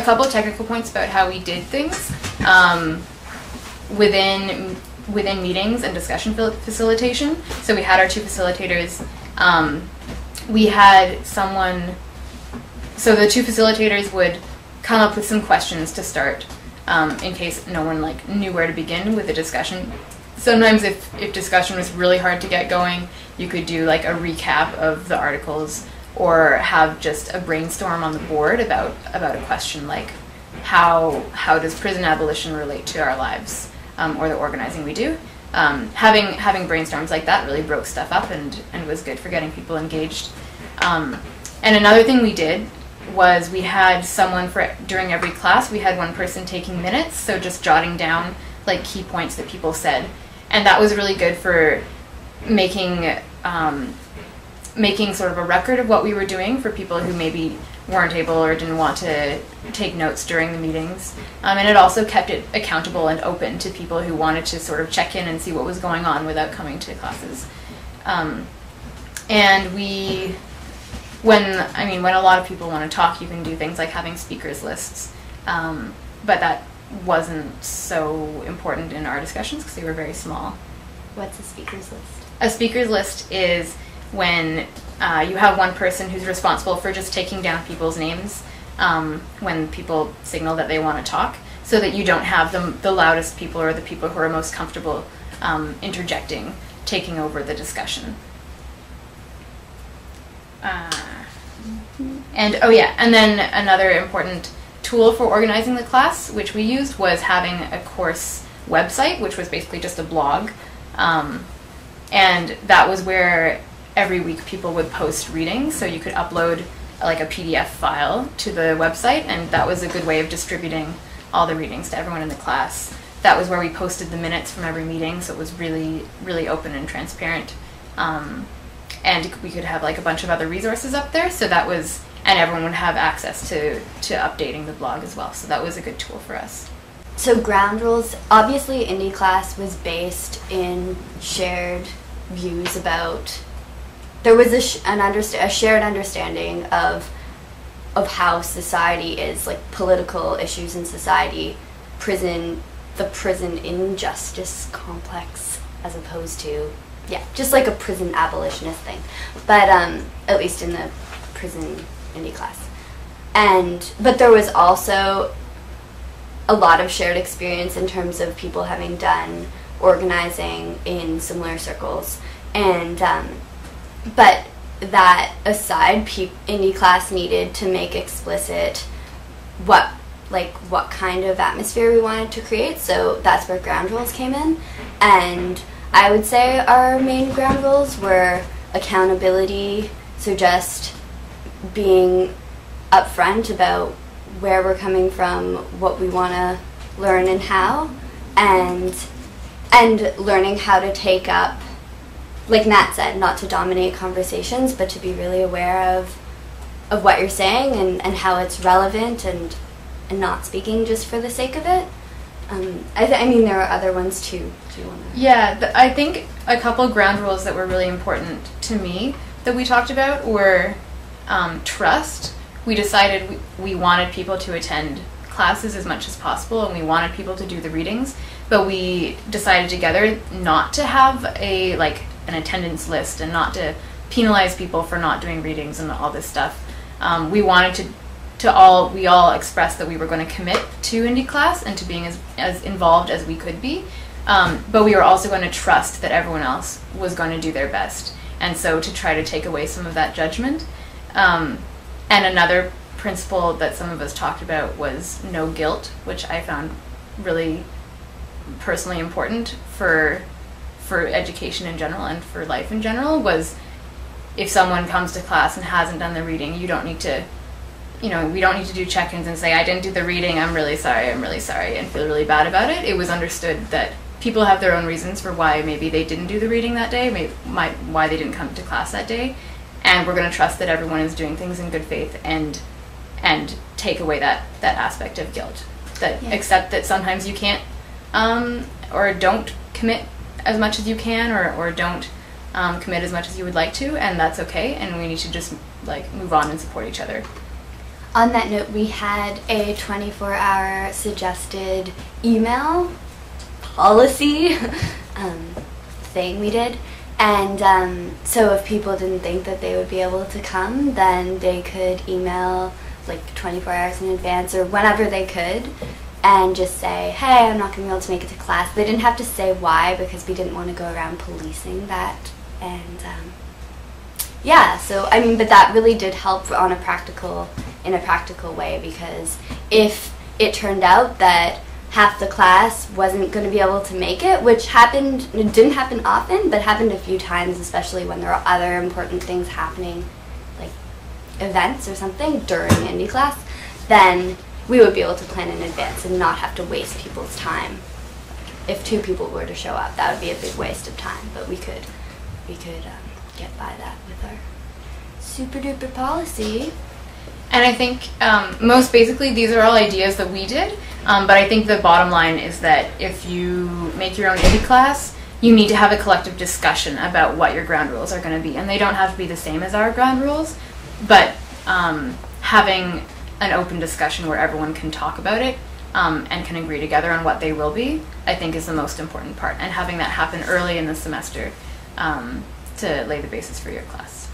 couple technical points about how we did things within meetings and discussion facilitation. So we had our two facilitators. We had someone. So the two facilitators would come up with some questions to start, in case no one knew where to begin with the discussion. Sometimes if discussion was really hard to get going, you could do a recap of the articles, or have just a brainstorm on the board about a question like how does prison abolition relate to our lives, or the organizing we do. Having brainstorms like that really broke stuff up and was good for getting people engaged. And another thing we did was we had someone during every class, we had one person taking minutes, so just jotting down key points that people said. And that was really good for making sort of a record of what we were doing for people who maybe weren't able or didn't want to take notes during the meetings. And it also kept it accountable and open to people who wanted to sort of check in and see what was going on without coming to classes. And when a lot of people want to talk, you can do things like having speakers lists. But that wasn't so important in our discussions because they were very small. What's a speakers list? A speakers list is when you have one person who's responsible for just taking down people's names when people signal that they want to talk, so that you don't have the loudest people or the people who are most comfortable interjecting, taking over the discussion. And then another important tool for organizing the class, which we used, was having a course website, which was basically just a blog. And that was where every week people would post readings, so you could upload a PDF file to the website, and that was a good way of distributing all the readings to everyone in the class. That was where we posted the minutes from every meeting, so it was really, really open and transparent. And we could have a bunch of other resources up there, and everyone would have access to updating the blog as well, so that was a good tool for us. So ground rules, obviously Indyclass was based in shared views about, there was a shared understanding of how society is, political issues in society, the prison injustice complex, as opposed to, just a prison abolitionist thing, but at least in the prison Indyclass. But there was also a lot of shared experience in terms of people having done organizing in similar circles, and but that aside, Indyclass needed to make explicit what kind of atmosphere we wanted to create, so that's where ground rules came in. And I would say our main ground rules were accountability, so just being upfront about where we're coming from, what we want to learn and how, and learning how to take up, like Nat said, not to dominate conversations, but to be really aware of what you're saying and how it's relevant, and not speaking just for the sake of it. I mean, there are other ones too. Do you want to? Yeah, I think a couple ground rules that were really important to me that we talked about were trust. We decided we wanted people to attend classes as much as possible, and we wanted people to do the readings, but we decided together not to have an attendance list and not to penalize people for not doing readings and all this stuff. We wanted we all expressed that we were going to commit to Indyclass and to being as involved as we could be, but we were also going to trust that everyone else was going to do their best, and so to try to take away some of that judgment. And another principle that some of us talked about was no guilt, which I found really personally important for education in general and for life in general. Was if someone comes to class and hasn't done the reading, you don't need to, we don't need to do check-ins and say, I didn't do the reading, I'm really sorry, and feel really bad about it. It was understood that people have their own reasons for why maybe they didn't do the reading that day, why they didn't come to class that day. And we're going to trust that everyone is doing things in good faith and take away that aspect of guilt. Accept that sometimes you can't or don't commit as much as you can, or don't commit as much as you would like to, and that's okay, and we need to just move on and support each other. On that note, we had a 24-hour suggested email policy thing we did. And so if people didn't think that they would be able to come, then they could email like 24 hours in advance or whenever they could and just say, hey, I'm not going to be able to make it to class. They didn't have to say why because we didn't want to go around policing that. And yeah, so I mean, but that really did help in a practical way, because if it turned out that half the class wasn't going to be able to make it, which happened, it didn't happen often, but happened a few times, especially when there were other important things happening, like events or something during Indyclass, then we would be able to plan in advance and not have to waste people's time. If 2 people were to show up, that would be a big waste of time, but we could get by that with our super duper policy. And I think most basically these are all ideas that we did, but I think the bottom line is that if you make your own Indyclass, you need to have a collective discussion about what your ground rules are going to be. And they don't have to be the same as our ground rules, but having an open discussion where everyone can talk about it and can agree together on what they will be, I think is the most important part. And having that happen early in the semester to lay the basis for your class.